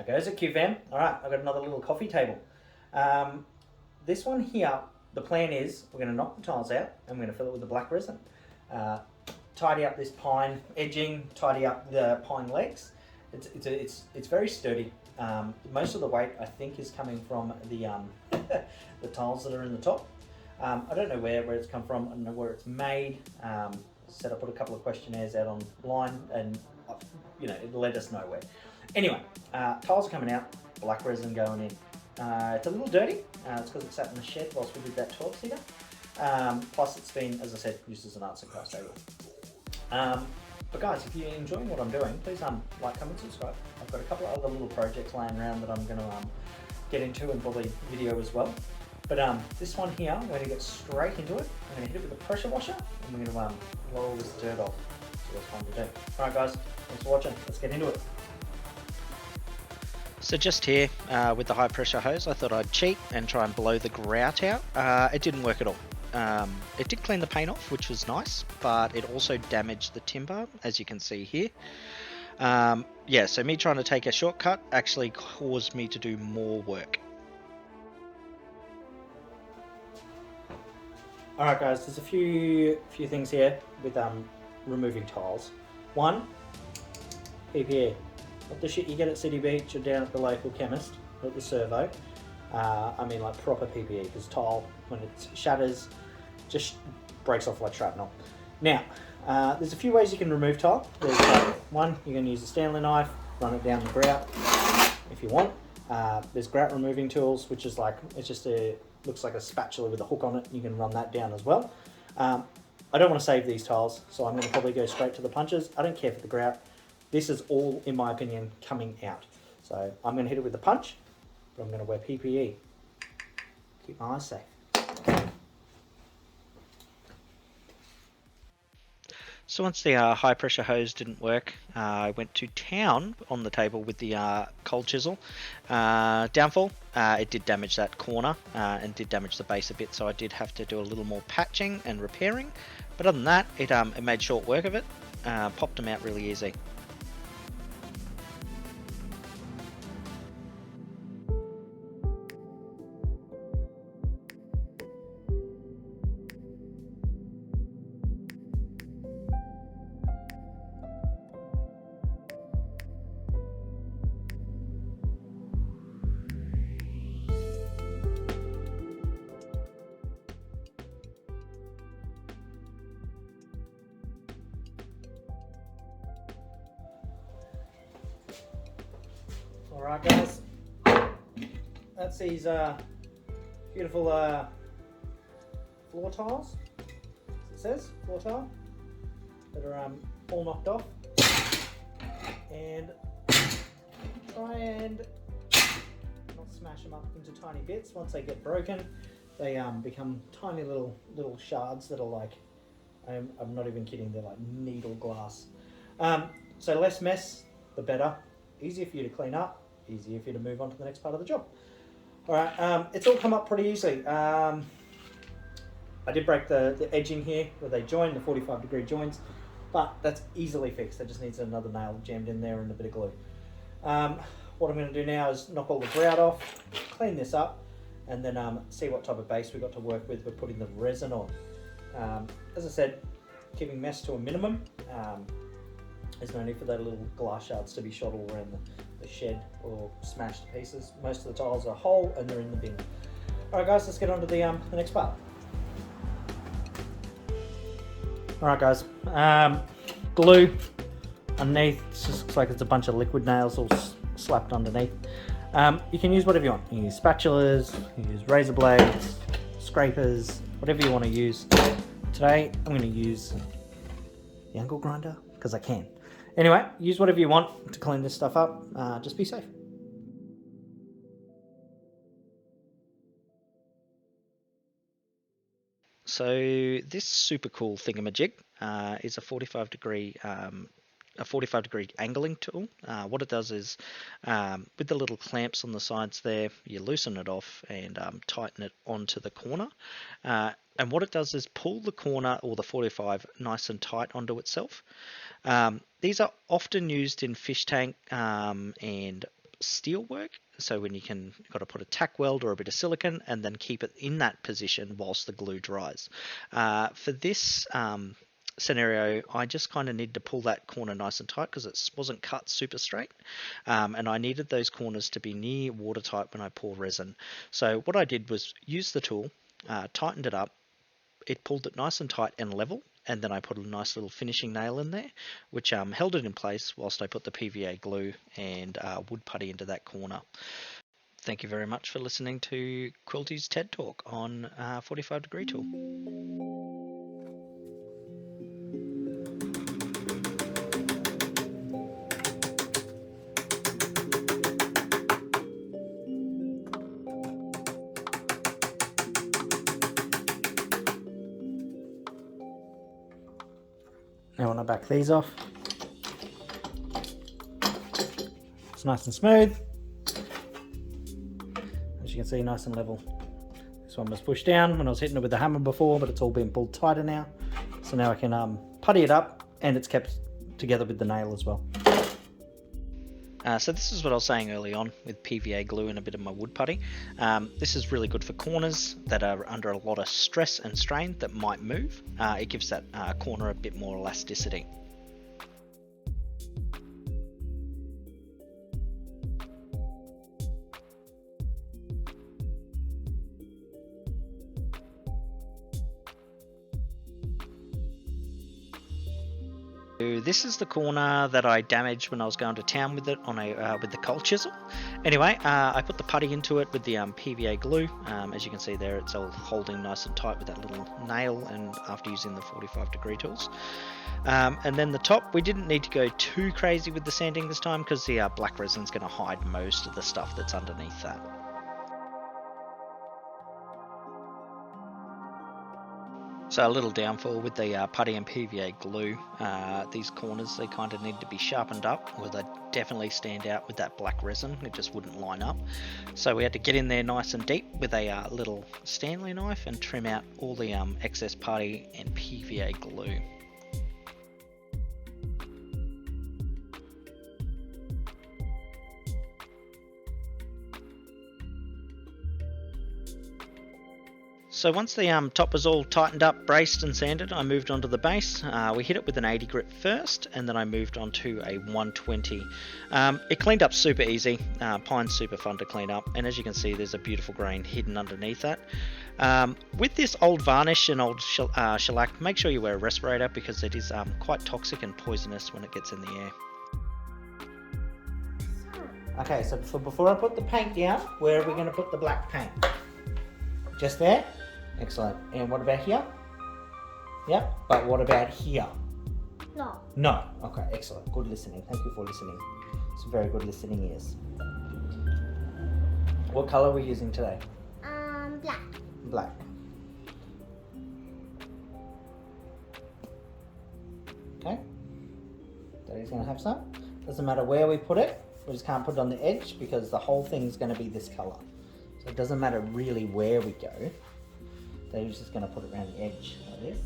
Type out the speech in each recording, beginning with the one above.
goes it, Q fam. All right, I've got another little coffee table. This one here, the plan is we're going to knock the tiles out and we're going to fill it with the black resin. Tidy up this pine edging, tidy up the pine legs. It's very sturdy. Most of the weight I think is coming from the the tiles that are in the top. I don't know where it's come from. I don't know where it's made. Said I put a couple of questionnaires out online, and it led us nowhere. Anyway, tiles are coming out. Black resin going in. It's a little dirty. It's because it sat in the shed whilst we did that 12-seater. Plus, it's been, as I said, used as an arts and crafts table. But guys, if you're enjoying what I'm doing, please like, comment, subscribe. I've got a couple of other little projects lying around that I'm going to get into and probably video as well. But this one here, we're going to get straight into it. I'm going to hit it with a pressure washer, and we're going to blow all this dirt off. So that's fun to do. Alright guys, thanks for watching. Let's get into it. So just here with the high pressure hose, I thought I'd cheat and try and blow the grout out. It didn't work at all. It did clean the paint off, which was nice, but it also damaged the timber, as you can see here. Yeah, so me trying to take a shortcut actually caused me to do more work. Alright guys, there's a few things here with removing tiles. One, PPE. Not the shit you get at City Beach or down at the local chemist or at the servo. I mean like proper PPE, because tile, when it shatters, just breaks off like shrapnel. Now, there's a few ways you can remove tile. There's one, you can use a Stanley knife, run it down the grout if you want. There's grout removing tools, which is like, looks like a spatula with a hook on it. You can run that down as well. I don't want to save these tiles, so I'm going to probably go straight to the punches. I don't care for the grout. This is all, in my opinion, coming out. So I'm going to hit it with the punch, but I'm going to wear PPE. Keep my eyes safe. So once the high pressure hose didn't work, I went to town on the table with the cold chisel. Downfall, it did damage that corner and did damage the base a bit, so I did have to do a little more patching and repairing. But other than that, it made short work of it. Popped them out really easy. Alright guys, that's these beautiful floor tiles, as it says, floor tile, that are all knocked off. And try and not smash them up into tiny bits. Once they get broken, they become tiny little shards that are like, I'm not even kidding, they're like needle glass. So less mess, the better. Easier for you to clean up, easier for you to move on to the next part of the job. Alright, it's all come up pretty easily. I did break the edging here where they join, the 45-degree joints, but that's easily fixed. That just needs another nail jammed in there and a bit of glue. What I'm going to do now is knock all the grout off, clean this up, and then see what type of base we've got to work with. We're putting the resin on. As I said, keeping mess to a minimum. There's no need for those little glass shards to be shot all around the shed or smashed to pieces. Most of the tiles are whole and they're in the bin. Alright guys, let's get on to the next part. Alright guys, glue underneath. It just looks like it's a bunch of liquid nails all slapped underneath. You can use whatever you want. You can use spatulas, you can use razor blades, scrapers, whatever you want to use. Today I'm going to use the angle grinder because I can. Anyway, use whatever you want to clean this stuff up. Just be safe. So this super cool thingamajig is a 45-degree angling tool. What it does is, with the little clamps on the sides there, you loosen it off and tighten it onto the corner. And what it does is pull the corner or the 45 nice and tight onto itself. These are often used in fish tank and steel work. So when you've got to put a tack weld or a bit of silicone and then keep it in that position whilst the glue dries. For this scenario, I just kind of need to pull that corner nice and tight because it wasn't cut super straight, and I needed those corners to be near watertight when I pour resin. So what I did was use the tool, tightened it up, it pulled it nice and tight and level, and then I put a nice little finishing nail in there, which held it in place whilst I put the PVA glue and wood putty into that corner. Thank you very much for listening to Quilty's TED Talk on 45 degree tool. Now when I back these off, it's nice and smooth. As you can see, nice and level. This one was pushed down when I was hitting it with the hammer before, but it's all been pulled tighter now. So now I can putty it up, and it's kept together with the nail as well. So this is what I was saying early on with PVA glue and a bit of my wood putty. This is really good for corners that are under a lot of stress and strain that might move. It gives that corner a bit more elasticity. This is the corner that I damaged when I was going to town with it on with the cold chisel. Anyway, I put the putty into it with the PVA glue. As you can see there, it's all holding nice and tight with that little nail, and after using the 45 degree tools. And then the top, we didn't need to go too crazy with the sanding this time because the black resin is going to hide most of the stuff that's underneath that. So a little downfall with the putty and PVA glue, these corners, they kind of need to be sharpened up, or they definitely stand out with that black resin. It just wouldn't line up. So we had to get in there nice and deep with a little Stanley knife and trim out all the excess putty and PVA glue. So once the top was all tightened up, braced and sanded, I moved on to the base. We hit it with an 80 grit first, and then I moved on to a 120. It cleaned up super easy. Pine's super fun to clean up, and as you can see, there's a beautiful grain hidden underneath that. With this old varnish and old shellac, make sure you wear a respirator because it is quite toxic and poisonous when it gets in the air. Okay, so before I put the paint down, where are we going to put the black paint? Just there? Excellent. And what about here? Yep. But what about here? No. No. Okay, excellent. Good listening. Thank you for listening. It's very good listening ears. What colour are we using today? Black. Black. Okay. Daddy's going to have some. Doesn't matter where we put it. We just can't put it on the edge because the whole thing is going to be this colour. So it doesn't matter really where we go. Daddy's just going to put it around the edge like this.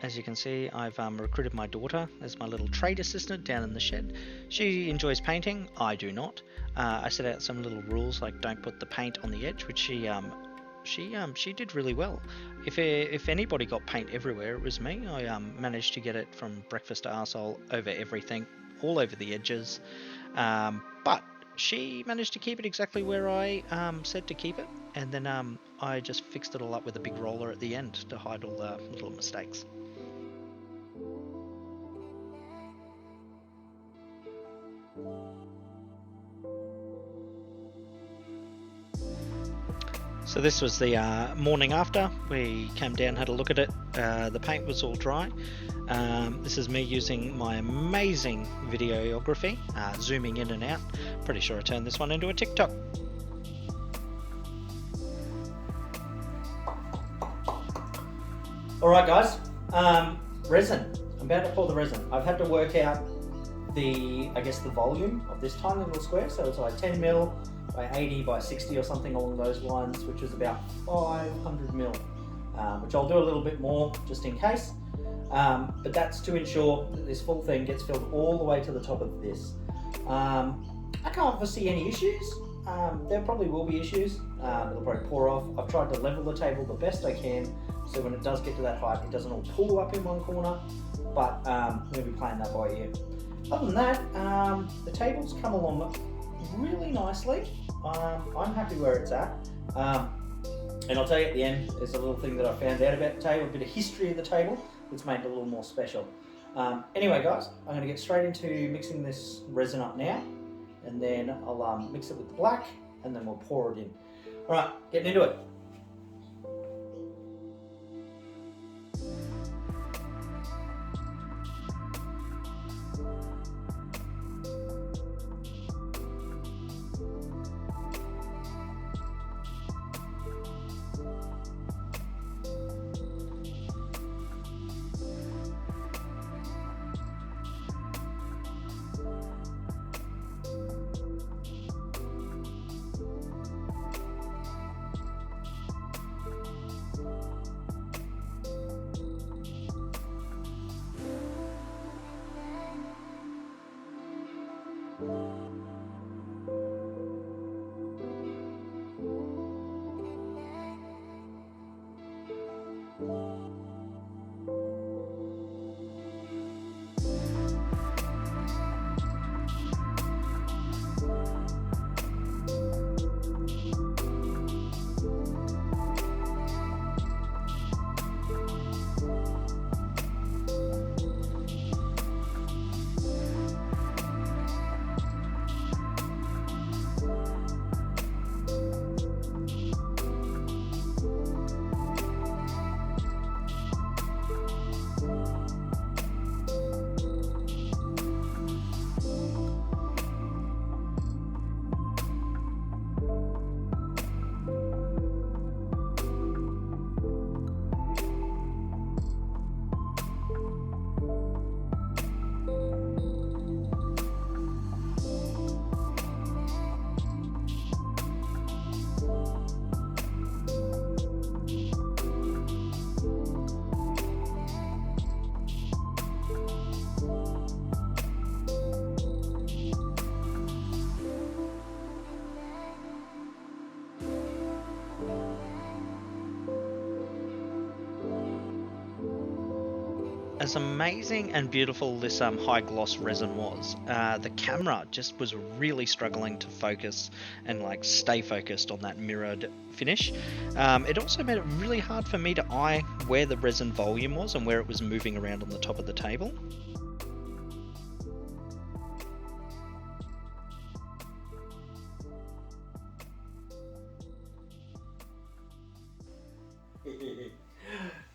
As you can see, I've recruited my daughter as my little trade assistant down in the shed. She enjoys painting, I do not. I set out some little rules like don't put the paint on the edge, which she did really well. If anybody got paint everywhere, it was me. I managed to get it from breakfast to arsehole over everything, all over the edges. But she managed to keep it exactly where I said to keep it, and then I just fixed it all up with a big roller at the end to hide all the little mistakes. So this was the morning after. We came down, had a look at it. The paint was all dry. This is me using my amazing videography, zooming in and out. Pretty sure I turned this one into a TikTok. Alright guys, resin. I'm about to pour the resin. I've had to work out the volume of this tiny little square. So it's like 10 mil by 80 by 60 or something along those lines, which is about 500 mil, which I'll do a little bit more just in case. But that's to ensure that this full thing gets filled all the way to the top of this. I can't foresee any issues. There probably will be issues. It'll probably pour off. I've tried to level the table the best I can, so when it does get to that height, it doesn't all pull up in one corner. But I'm going to be playing that by ear. Other than that, the table's come along really nicely. I'm happy where it's at. And I'll tell you at the end, there's a little thing that I found out about the table, a bit of history of the table that's made it a little more special. Anyway guys, I'm going to get straight into mixing this resin up now, and then I'll mix it with the black, and then we'll pour it in. Alright, getting into it. As amazing and beautiful this high gloss resin was, the camera just was really struggling to focus and like stay focused on that mirrored finish. It also made it really hard for me to eye where the resin volume was and where it was moving around on the top of the table.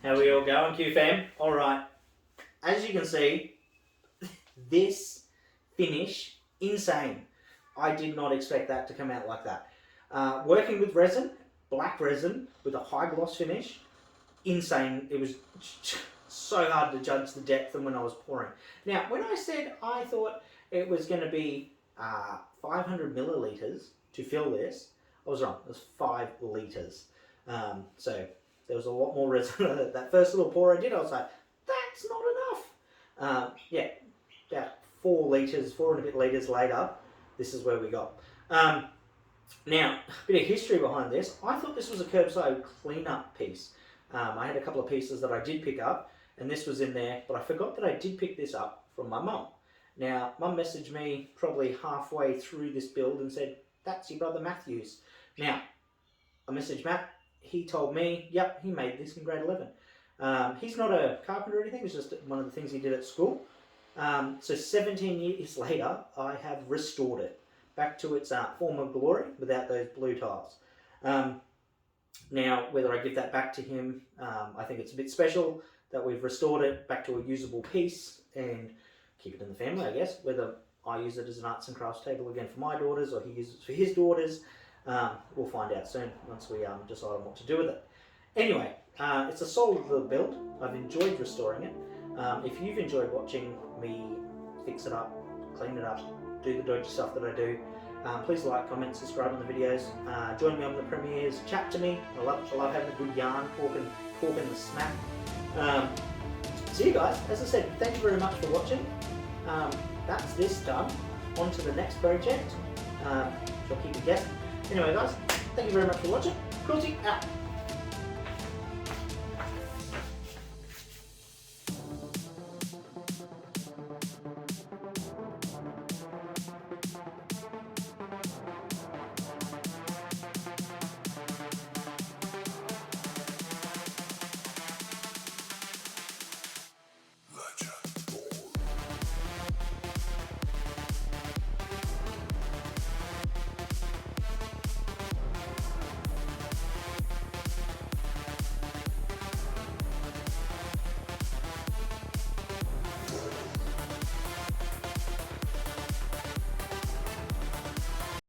How we all going, Q fam? Alright, as you can see, this finish, insane. I did not expect that to come out like that. Working with resin, black resin, with a high gloss finish, insane. It was so hard to judge the depth than when I was pouring. Now, when I said I thought it was going to be 500 milliliters to fill this, I was wrong. It was 5 liters. So there was a lot more resin. That first little pour I did, I was like, that's not enough. Yeah, about 4 liters, 4 and a bit liters later, this is where we got. Now, a bit of history behind this. I thought this was a curbside cleanup piece. I had a couple of pieces that I did pick up, and this was in there, but I forgot that I did pick this up from my mum. Now, mum messaged me probably halfway through this build and said, that's your brother Matthew's. Now, I messaged Matt. He told me, yep, he made this in grade 11. He's not a carpenter or anything, it's just one of the things he did at school. So 17 years later, I have restored it back to its former glory without those blue tiles. Now, whether I give that back to him, I think it's a bit special that we've restored it back to a usable piece and keep it in the family, I guess. Whether I use it as an arts and crafts table again for my daughters or he uses it for his daughters, we'll find out soon once we decide on what to do with it. Anyway, it's a solid little build. I've enjoyed restoring it. If you've enjoyed watching me fix it up, clean it up, do the dodgy stuff that I do, please like, comment, subscribe on the videos. Join me on the premieres, chat to me. I love having a good yarn, talking the smack. See you guys. As I said, thank you very much for watching. That's this done. on to the next project. So I'll keep you guessing. Anyway guys, thank you very much for watching. Quilty out.